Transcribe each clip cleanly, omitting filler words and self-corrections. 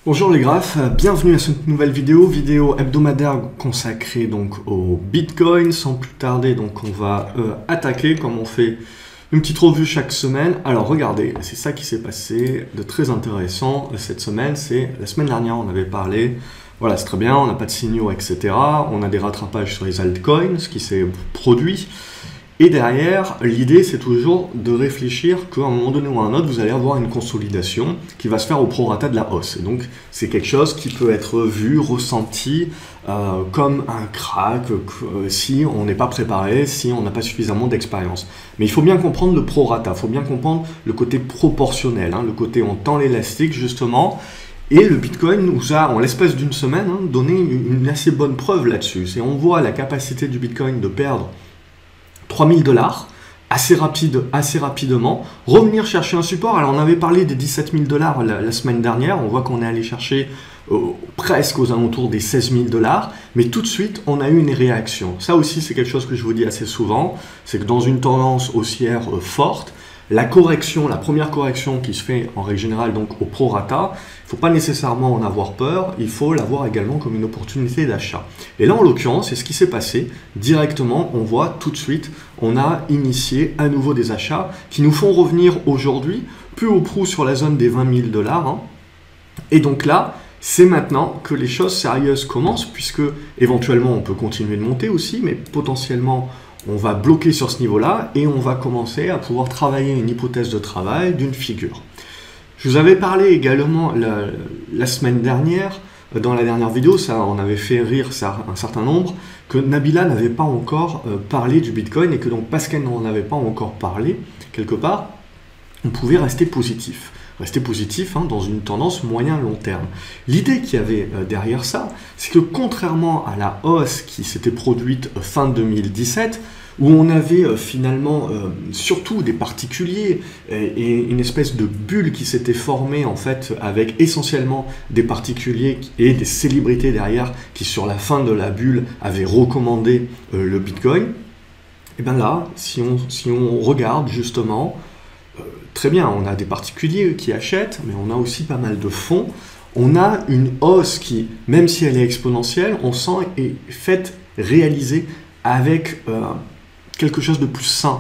Bonjour les graphes, bienvenue à cette nouvelle vidéo hebdomadaire consacrée donc au Bitcoin. Sans plus tarder, donc on va attaquer comme on fait une petite revue chaque semaine. Alors regardez, c'est ça qui s'est passé de très intéressant cette semaine. C'est la semaine dernière, on avait parlé, voilà c'est très bien, on n'a pas de signaux, etc. On a des rattrapages sur les altcoins, ce qui s'est produit. Et derrière, l'idée, c'est toujours de réfléchir qu'à un moment donné ou à un autre, vous allez avoir une consolidation qui va se faire au prorata de la hausse. Et donc, c'est quelque chose qui peut être vu, ressenti comme un crack si on n'est pas préparé, si on n'a pas suffisamment d'expérience. Mais il faut bien comprendre le prorata, il faut bien comprendre le côté proportionnel, le côté on tend l'élastique justement. Et le Bitcoin nous a, en l'espace d'une semaine, donné une assez bonne preuve là-dessus. Et on voit la capacité du Bitcoin de perdre 3000 $, assez rapidement, revenir chercher un support. Alors on avait parlé des 17 000 $ la semaine dernière, on voit qu'on est allé chercher presque aux alentours des 16 000 $, mais tout de suite on a eu une réaction. Ça aussi c'est quelque chose que je vous dis assez souvent, c'est que dans une tendance haussière forte, la première correction qui se fait en règle générale donc au prorata, il ne faut pas nécessairement en avoir peur, il faut l'avoir également comme une opportunité d'achat. Et là en l'occurrence, c'est ce qui s'est passé. Directement, on voit tout de suite, on a initié à nouveau des achats qui nous font revenir aujourd'hui peu ou prou sur la zone des 20 000 $. Et donc là, c'est maintenant que les choses sérieuses commencent, puisque éventuellement on peut continuer de monter aussi, mais potentiellement on va bloquer sur ce niveau-là et on va commencer à pouvoir travailler une hypothèse de travail d'une figure. Je vous avais parlé également la semaine dernière, dans la dernière vidéo, ça en avait fait rire un certain nombre, que Nabila n'avait pas encore parlé du Bitcoin et que donc parce qu'elle n'en avait pas encore parlé, quelque part, on pouvait rester positif. Rester positif dans une tendance moyen-long terme. L'idée qu'il y avait derrière ça, c'est que contrairement à la hausse qui s'était produite fin 2017, où on avait finalement surtout des particuliers et une espèce de bulle qui s'était formée en fait avec essentiellement des particuliers et des célébrités derrière qui sur la fin de la bulle avaient recommandé le Bitcoin, et bien là, si on regarde justement, très bien, on a des particuliers qui achètent, mais on a aussi pas mal de fonds. On a une hausse qui, même si elle est exponentielle, on sent est faite, réalisée avec quelque chose de plus sain.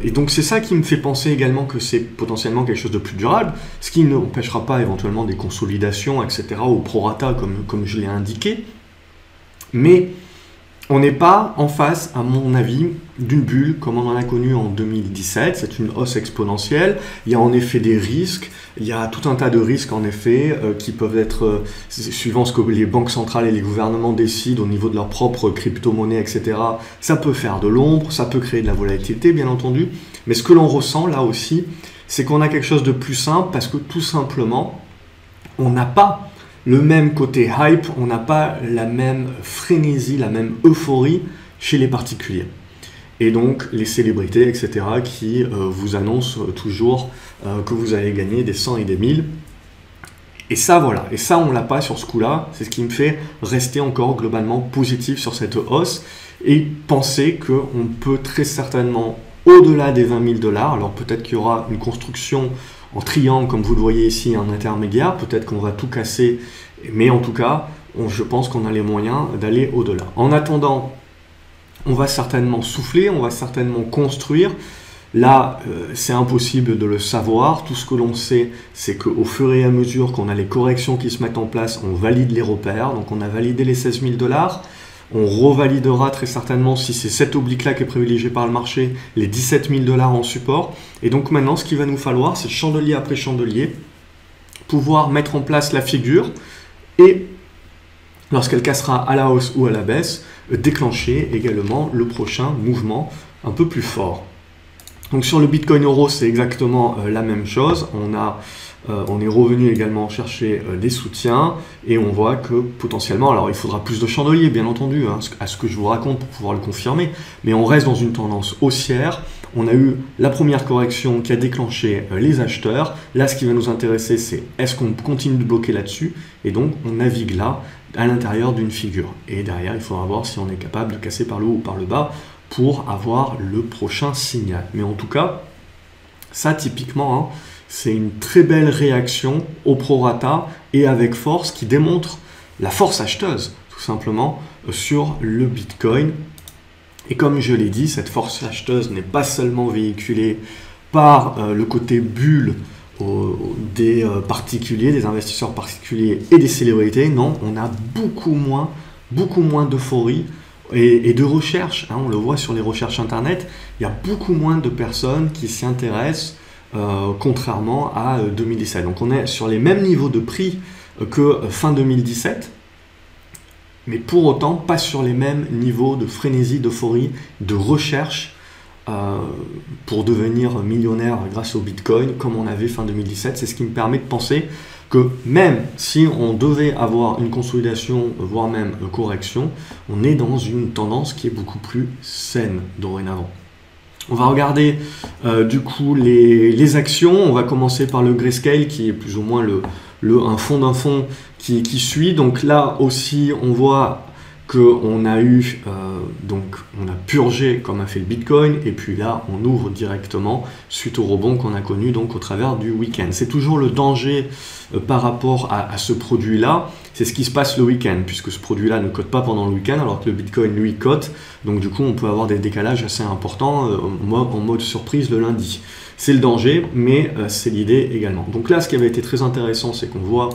Et donc c'est ça qui me fait penser également que c'est potentiellement quelque chose de plus durable, ce qui n'empêchera pas éventuellement des consolidations, etc., au prorata, comme je l'ai indiqué. Mais on n'est pas en face, à mon avis, d'une bulle comme on en a connu en 2017. C'est une hausse exponentielle. Il y a en effet des risques. Il y a tout un tas de risques en effet qui peuvent être, suivant ce que les banques centrales et les gouvernements décident au niveau de leur propre crypto-monnaie, etc. Ça peut faire de l'ombre, ça peut créer de la volatilité, bien entendu. Mais ce que l'on ressent là aussi, c'est qu'on a quelque chose de plus simple parce que tout simplement, on n'a pas le même côté hype, on n'a pas la même frénésie, la même euphorie chez les particuliers. Et donc les célébrités, etc., qui vous annoncent toujours que vous allez gagner des 100 et des 1000. Et ça, voilà. Et ça, on ne l'a pas sur ce coup-là. C'est ce qui me fait rester encore globalement positif sur cette hausse et penser qu'on peut très certainement, au-delà des 20 000 $, alors peut-être qu'il y aura une construction en triangle, comme vous le voyez ici, un intermédiaire, peut-être qu'on va tout casser, mais en tout cas, je pense qu'on a les moyens d'aller au-delà. En attendant, on va certainement souffler, on va certainement construire. Là, c'est impossible de le savoir. Tout ce que l'on sait, c'est qu'au fur et à mesure qu'on a les corrections qui se mettent en place, on valide les repères. Donc on a validé les 16 000 $. On revalidera très certainement, si c'est cet oblique-là qui est privilégié par le marché, les 17 000 $ en support. Et donc maintenant, ce qu'il va nous falloir, c'est chandelier après chandelier, pouvoir mettre en place la figure et, lorsqu'elle cassera à la hausse ou à la baisse, déclencher également le prochain mouvement un peu plus fort. Donc sur le Bitcoin Euro, c'est exactement la même chose. On est revenu également chercher des soutiens et on voit que potentiellement, alors il faudra plus de chandeliers bien entendu, à ce que je vous raconte pour pouvoir le confirmer, mais on reste dans une tendance haussière. On a eu la première correction qui a déclenché les acheteurs. Là, ce qui va nous intéresser, c'est est-ce qu'on continue de bloquer là-dessus, et donc on navigue là à l'intérieur d'une figure. Et derrière, il faudra voir si on est capable de casser par le haut ou par le bas pour avoir le prochain signal. Mais en tout cas, ça typiquement, c'est une très belle réaction au prorata et avec force qui démontre la force acheteuse, tout simplement, sur le Bitcoin. Et comme je l'ai dit, cette force acheteuse n'est pas seulement véhiculée par le côté bulle des particuliers, des investisseurs particuliers et des célébrités. Non, on a beaucoup moins d'euphorie et de recherche. On le voit sur les recherches internet, il y a beaucoup moins de personnes qui s'y intéressent, contrairement à 2017. Donc on est sur les mêmes niveaux de prix que fin 2017, mais pour autant pas sur les mêmes niveaux de frénésie, d'euphorie, de recherche pour devenir millionnaire grâce au Bitcoin comme on avait fin 2017. C'est ce qui me permet de penser que même si on devait avoir une consolidation, voire même une correction, on est dans une tendance qui est beaucoup plus saine dorénavant. On va regarder du coup les actions. On va commencer par le Grayscale qui est plus ou moins un fond d'un fond qui suit. Donc là aussi on voit qu'on a eu, on a purgé comme a fait le Bitcoin, et puis là on ouvre directement suite au rebond qu'on a connu donc au travers du week-end. C'est toujours le danger par rapport à ce produit-là, c'est ce qui se passe le week-end, puisque ce produit-là ne cote pas pendant le week-end, alors que le Bitcoin lui cote, donc du coup on peut avoir des décalages assez importants en mode surprise le lundi. C'est le danger, mais c'est l'idée également. Donc là ce qui avait été très intéressant, c'est qu'on voit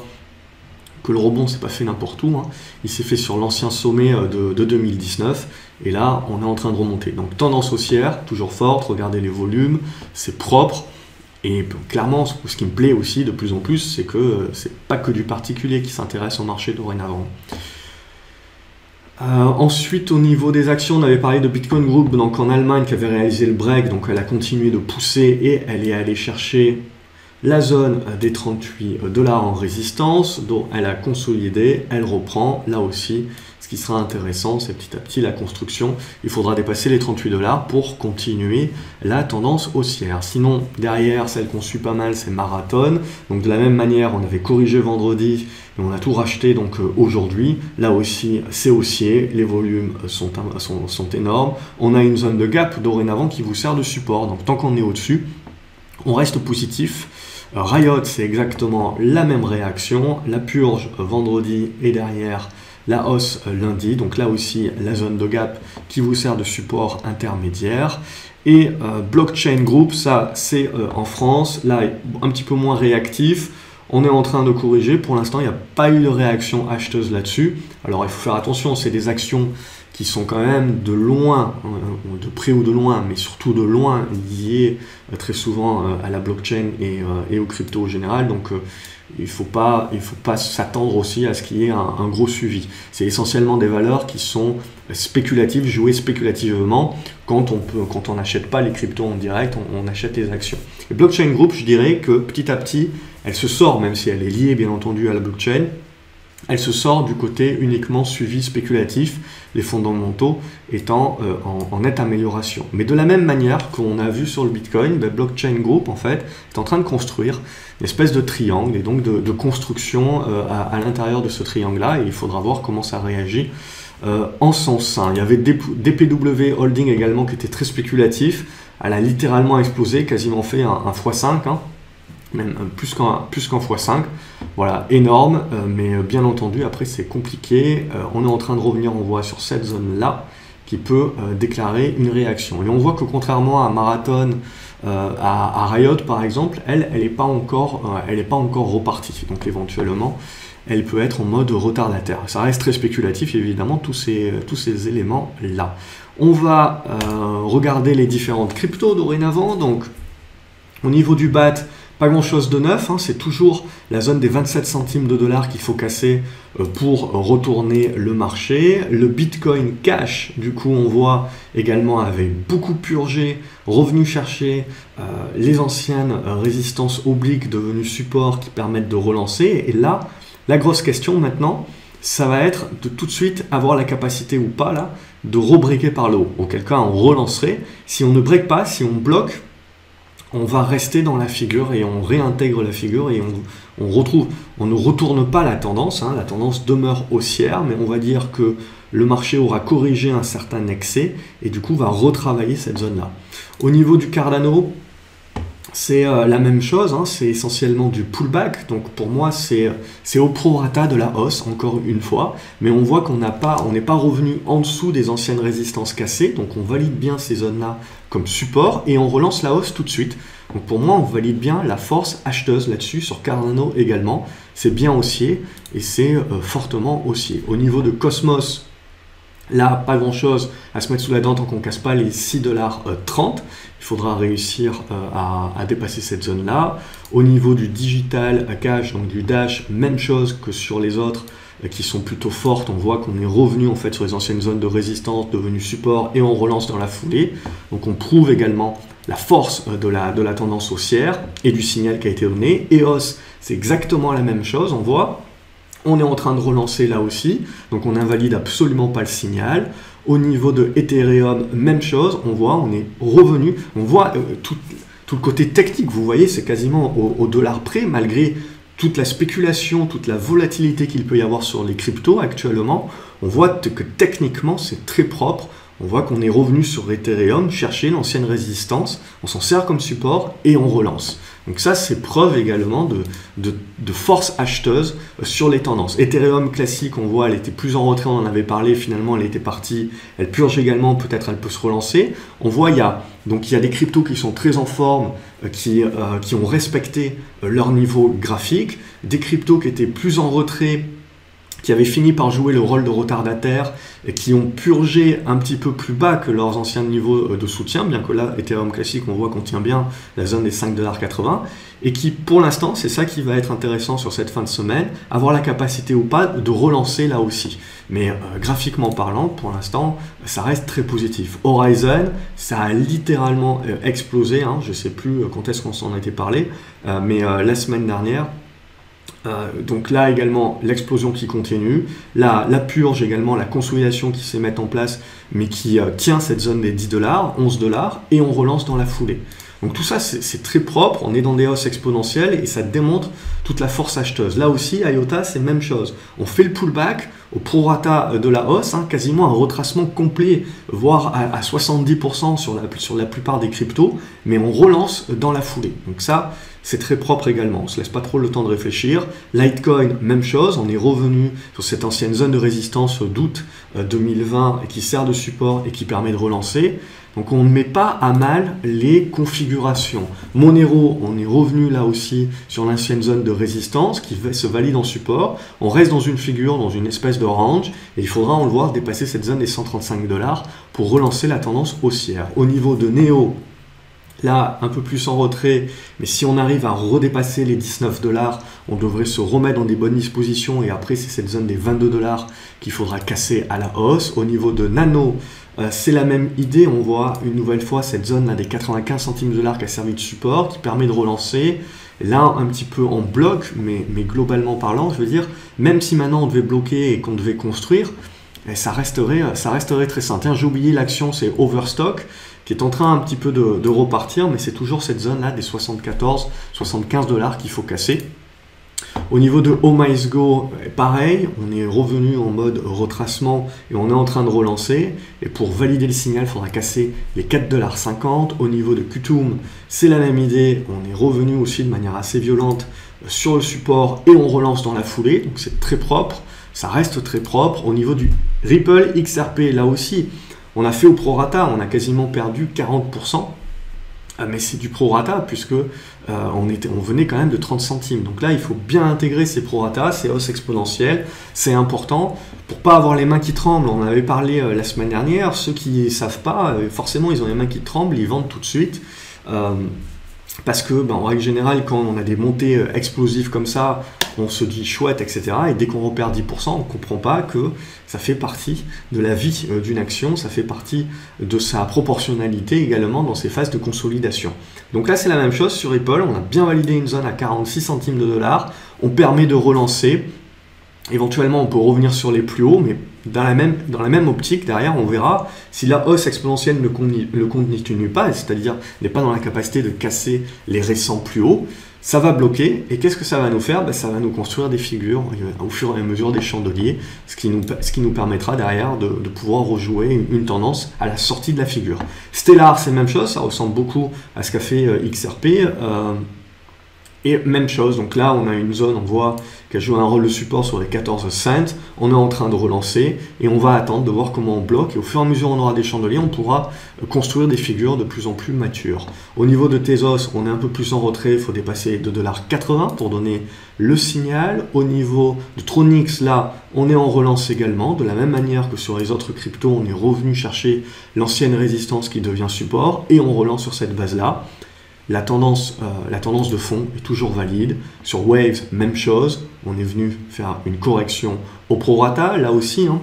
que le rebond s'est pas fait n'importe où, il s'est fait sur l'ancien sommet de 2019, et là on est en train de remonter. Donc tendance haussière, toujours forte, regardez les volumes, c'est propre, et clairement ce qui me plaît aussi de plus en plus, c'est que c'est pas que du particulier qui s'intéresse au marché dorénavant. Ensuite au niveau des actions, on avait parlé de Bitcoin Group, donc en Allemagne, qui avait réalisé le break, donc elle a continué de pousser et elle est allée chercher la zone des 38 $ en résistance, dont elle a consolidé, elle reprend. Là aussi, ce qui sera intéressant, c'est petit à petit la construction. Il faudra dépasser les 38 $ pour continuer la tendance haussière. Sinon, derrière, celle qu'on suit pas mal, c'est Marathon. Donc de la même manière, on avait corrigé vendredi, et on a tout racheté donc aujourd'hui. Là aussi, c'est haussier, les volumes sont énormes. On a une zone de gap dorénavant qui vous sert de support. Donc tant qu'on est au-dessus, on reste positif. Riot, c'est exactement la même réaction, la purge vendredi et derrière la hausse lundi, donc là aussi la zone de gap qui vous sert de support intermédiaire. Et Blockchain Group, ça c'est en France, là un petit peu moins réactif, on est en train de corriger, pour l'instant il n'y a pas eu de réaction acheteuse là-dessus. Alors il faut faire attention, c'est des actions qui sont quand même de loin, de près ou de loin, mais surtout de loin liées très souvent à la blockchain et aux cryptos en général. Donc il ne faut pas s'attendre aussi à ce qu'il y ait un gros suivi. C'est essentiellement des valeurs qui sont spéculatives, jouées spéculativement. Quand on n'achète pas les cryptos en direct, on achète les actions. Et Blockchain Group, je dirais que petit à petit, elle se sort, même si elle est liée bien entendu à la blockchain, elle se sort du côté uniquement suivi spéculatif, les fondamentaux étant en nette amélioration. Mais de la même manière qu'on a vu sur le Bitcoin, Blockchain Group en fait est en train de construire une espèce de triangle et donc de construction à l'intérieur de ce triangle-là, et il faudra voir comment ça réagit en son sein. Il y avait DPW Holding également qui était très spéculatif, elle a littéralement explosé, quasiment fait un x5, même plus qu'en x5, voilà, énorme, mais bien entendu après c'est compliqué, on est en train de revenir, on voit sur cette zone là qui peut déclarer une réaction, et on voit que contrairement à Marathon, à Riot par exemple, elle n'est pas encore repartie, donc éventuellement elle peut être en mode retardataire. Ça reste très spéculatif évidemment, tous ces éléments là. On va regarder les différentes cryptos dorénavant. Donc au niveau du BAT, pas grand chose de neuf, c'est toujours la zone des 27 centimes de dollars qu'il faut casser pour retourner le marché. Le Bitcoin Cash, du coup, on voit également avait beaucoup purgé, revenu chercher les anciennes résistances obliques devenues support qui permettent de relancer. Et là, la grosse question maintenant, ça va être de tout de suite avoir la capacité ou pas là de rebreaker par le haut. Auquel cas, on relancerait. Si on ne break pas, si on bloque, on va rester dans la figure et on réintègre la figure et on ne retourne pas la tendance, la tendance demeure haussière, mais on va dire que le marché aura corrigé un certain excès et du coup va retravailler cette zone-là. Au niveau du Cardano, c'est la même chose, hein, c'est essentiellement du pullback, donc pour moi c'est au prorata de la hausse, encore une fois, mais on voit qu'on n'est pas revenu en dessous des anciennes résistances cassées, donc on valide bien ces zones-là comme support, et on relance la hausse tout de suite. Donc pour moi on valide bien la force acheteuse là-dessus, sur Cardano également, c'est bien haussier, et c'est fortement haussier. Au niveau de Cosmos, là, pas grand chose à se mettre sous la dent tant qu'on ne casse pas les 6,30 $. Il faudra réussir à dépasser cette zone-là. Au niveau du digital cash, donc du Dash, même chose que sur les autres qui sont plutôt fortes. On voit qu'on est revenu en fait sur les anciennes zones de résistance, devenu support, et on relance dans la foulée. Donc on prouve également la force de la tendance haussière et du signal qui a été donné. EOS, c'est exactement la même chose, on voit. On est en train de relancer là aussi, donc on n'invalide absolument pas le signal. Au niveau de Ethereum, même chose, on est revenu, on voit tout le côté technique, vous voyez, c'est quasiment au dollar près, malgré toute la spéculation, toute la volatilité qu'il peut y avoir sur les cryptos actuellement. On voit que techniquement, c'est très propre. On voit qu'on est revenu sur Ethereum, chercher l'ancienne résistance, on s'en sert comme support et on relance. Donc ça, c'est preuve également de force acheteuse sur les tendances. Ethereum classique, on voit, elle était plus en retrait, on en avait parlé, finalement elle était partie, elle purge également, peut-être elle peut se relancer. On voit, il y a des cryptos qui sont très en forme, qui ont respecté leur niveau graphique, des cryptos qui étaient plus en retrait, qui avaient fini par jouer le rôle de retardataires et qui ont purgé un petit peu plus bas que leurs anciens niveaux de soutien, bien que là, Ethereum classique, on voit qu'on tient bien la zone des 5,80 $, et qui, pour l'instant, c'est ça qui va être intéressant sur cette fin de semaine, avoir la capacité ou pas de relancer là aussi. Mais graphiquement parlant, pour l'instant, ça reste très positif. Horizon, ça a littéralement explosé, hein, je ne sais plus quand est-ce qu'on s'en était parlé, mais la semaine dernière. Donc là également l'explosion qui continue, la purge également, la consolidation qui se met en place mais qui tient cette zone des 10 $, 11 $, et on relance dans la foulée. Donc tout ça c'est très propre, on est dans des hausses exponentielles et ça démontre toute la force acheteuse. Là aussi IOTA c'est même chose, on fait le pullback au prorata de la hausse, hein, quasiment un retracement complet, voire à 70% sur la plupart des cryptos, mais on relance dans la foulée. Donc ça c'est très propre également, on ne se laisse pas trop le temps de réfléchir. Litecoin, même chose, on est revenu sur cette ancienne zone de résistance d'août 2020 qui sert de support et qui permet de relancer. Donc on ne met pas à mal les configurations. Monero, on est revenu là aussi sur l'ancienne zone de résistance qui se valide en support. On reste dans une figure, dans une espèce de range, et il faudra, on le voit, dépasser cette zone des 135 $ pour relancer la tendance haussière. Au niveau de Neo, là, un peu plus en retrait, mais si on arrive à redépasser les 19 $, on devrait se remettre dans des bonnes dispositions, et après c'est cette zone des 22 $ qu'il faudra casser à la hausse. Au niveau de Nano, c'est la même idée, on voit une nouvelle fois cette zone là des 95 centimes $ qui a servi de support, qui permet de relancer. Là, un petit peu en bloc, mais globalement parlant, je veux dire, même si maintenant on devait bloquer et qu'on devait construire, ça resterait très simple. J'ai oublié l'action, c'est Overstock, qui est en train un petit peu de repartir, mais c'est toujours cette zone-là des 74-75 $ qu'il faut casser. Au niveau de OhmyGo, pareil, on est revenu en mode retracement et on est en train de relancer. Et pour valider le signal, il faudra casser les 4,50 $. Au niveau de Qtum, c'est la même idée. On est revenu aussi de manière assez violente sur le support et on relance dans la foulée. Donc c'est très propre, ça reste très propre. Au niveau du Ripple XRP, là aussi, on a fait au prorata, on a quasiment perdu 40%. Mais c'est du prorata puisque on venait quand même de 30 centimes. Donc là, il faut bien intégrer ces prorata, ces hausses exponentielles. C'est important pour pas avoir les mains qui tremblent. On en avait parlé la semaine dernière. Ceux qui ne savent pas, forcément, ils ont les mains qui tremblent, ils vendent tout de suite. Parce que, en règle générale, quand on a des montées explosives comme ça, on se dit chouette, etc. Et dès qu'on repère 10%, on ne comprend pas que ça fait partie de la vie d'une action, ça fait partie de sa proportionnalité également dans ses phases de consolidation. Donc là, c'est la même chose sur Ripple. On a bien validé une zone à 46 centimes $. On permet de relancer. Éventuellement, on peut revenir sur les plus hauts, mais dans la même optique, derrière, on verra si la hausse exponentielle ne continue pas, c'est-à-dire n'est pas dans la capacité de casser les récents plus hauts. ça va bloquer, et qu'est-ce que ça va nous faire? Ça va nous construire des figures au fur et à mesure des chandeliers, ce qui nous permettra derrière de pouvoir rejouer une tendance à la sortie de la figure. Stellar, c'est la même chose, ça ressemble beaucoup à ce qu'a fait XRP, et même chose, donc là on a une zone, on voit qu'elle joue un rôle de support sur les 14 cents, on est en train de relancer, et on va attendre de voir comment on bloque, et au fur et à mesure on aura des chandeliers, on pourra construire des figures de plus en plus matures. Au niveau de Tezos, on est un peu plus en retrait, il faut dépasser 2,80$ pour donner le signal. Au niveau de Tronix, là, on est en relance également, de la même manière que sur les autres cryptos, on est revenu chercher l'ancienne résistance qui devient support, et on relance sur cette base-là. La tendance de fond est toujours valide. Sur Waves, même chose. On est venu faire une correction au prorata. Là aussi, hein,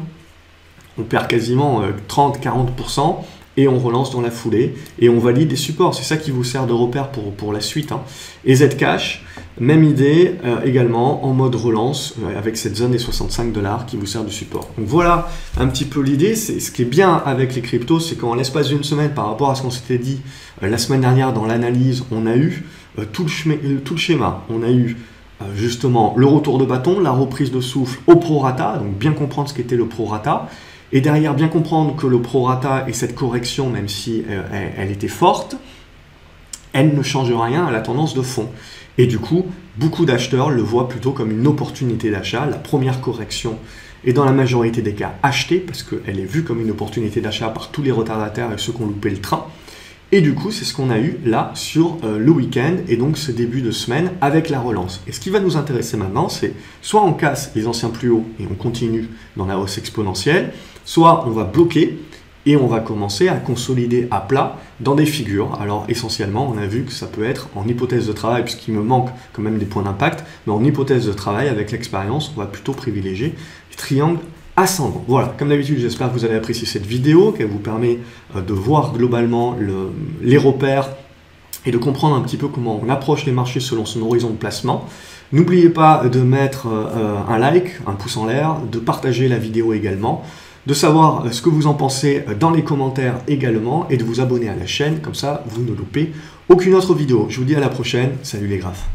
on perd quasiment 30-40% et on relance dans la foulée. Et on valide des supports. C'est ça qui vous sert de repère pour la suite. Hein. Et Zcash, même idée également en mode relance avec cette zone des 65$ qui vous sert de support. Donc voilà un petit peu l'idée. Ce qui est bien avec les cryptos, c'est qu'en l'espace d'une semaine par rapport à ce qu'on s'était dit la semaine dernière dans l'analyse, on a eu tout le schéma. On a eu justement le retour de bâton, la reprise de souffle au prorata, donc bien comprendre ce qu'était le prorata, et derrière bien comprendre que le prorata et cette correction, même si elle était forte, elle ne change rien à la tendance de fond. Et du coup, beaucoup d'acheteurs le voient plutôt comme une opportunité d'achat. La première correction est dans la majorité des cas achetée parce qu'elle est vue comme une opportunité d'achat par tous les retardataires et ceux qui ont loupé le train. Et du coup, c'est ce qu'on a eu là sur le week-end et donc ce début de semaine avec la relance. Et ce qui va nous intéresser maintenant, c'est soit on casse les anciens plus hauts et on continue dans la hausse exponentielle, soit on va bloquer et on va commencer à consolider à plat dans des figures. Alors essentiellement, on a vu que ça peut être en hypothèse de travail, puisqu'il me manque quand même des points d'impact, mais en hypothèse de travail, avec l'expérience, on va plutôt privilégier les triangles ascendants. Voilà, comme d'habitude, j'espère que vous avez apprécié cette vidéo, qu'elle vous permet de voir globalement les repères et de comprendre un petit peu comment on approche les marchés selon son horizon de placement. N'oubliez pas de mettre un like, un pouce en l'air, de partager la vidéo également, de savoir ce que vous en pensez dans les commentaires également et de vous abonner à la chaîne, comme ça vous ne loupez aucune autre vidéo. Je vous dis à la prochaine, salut les graphes.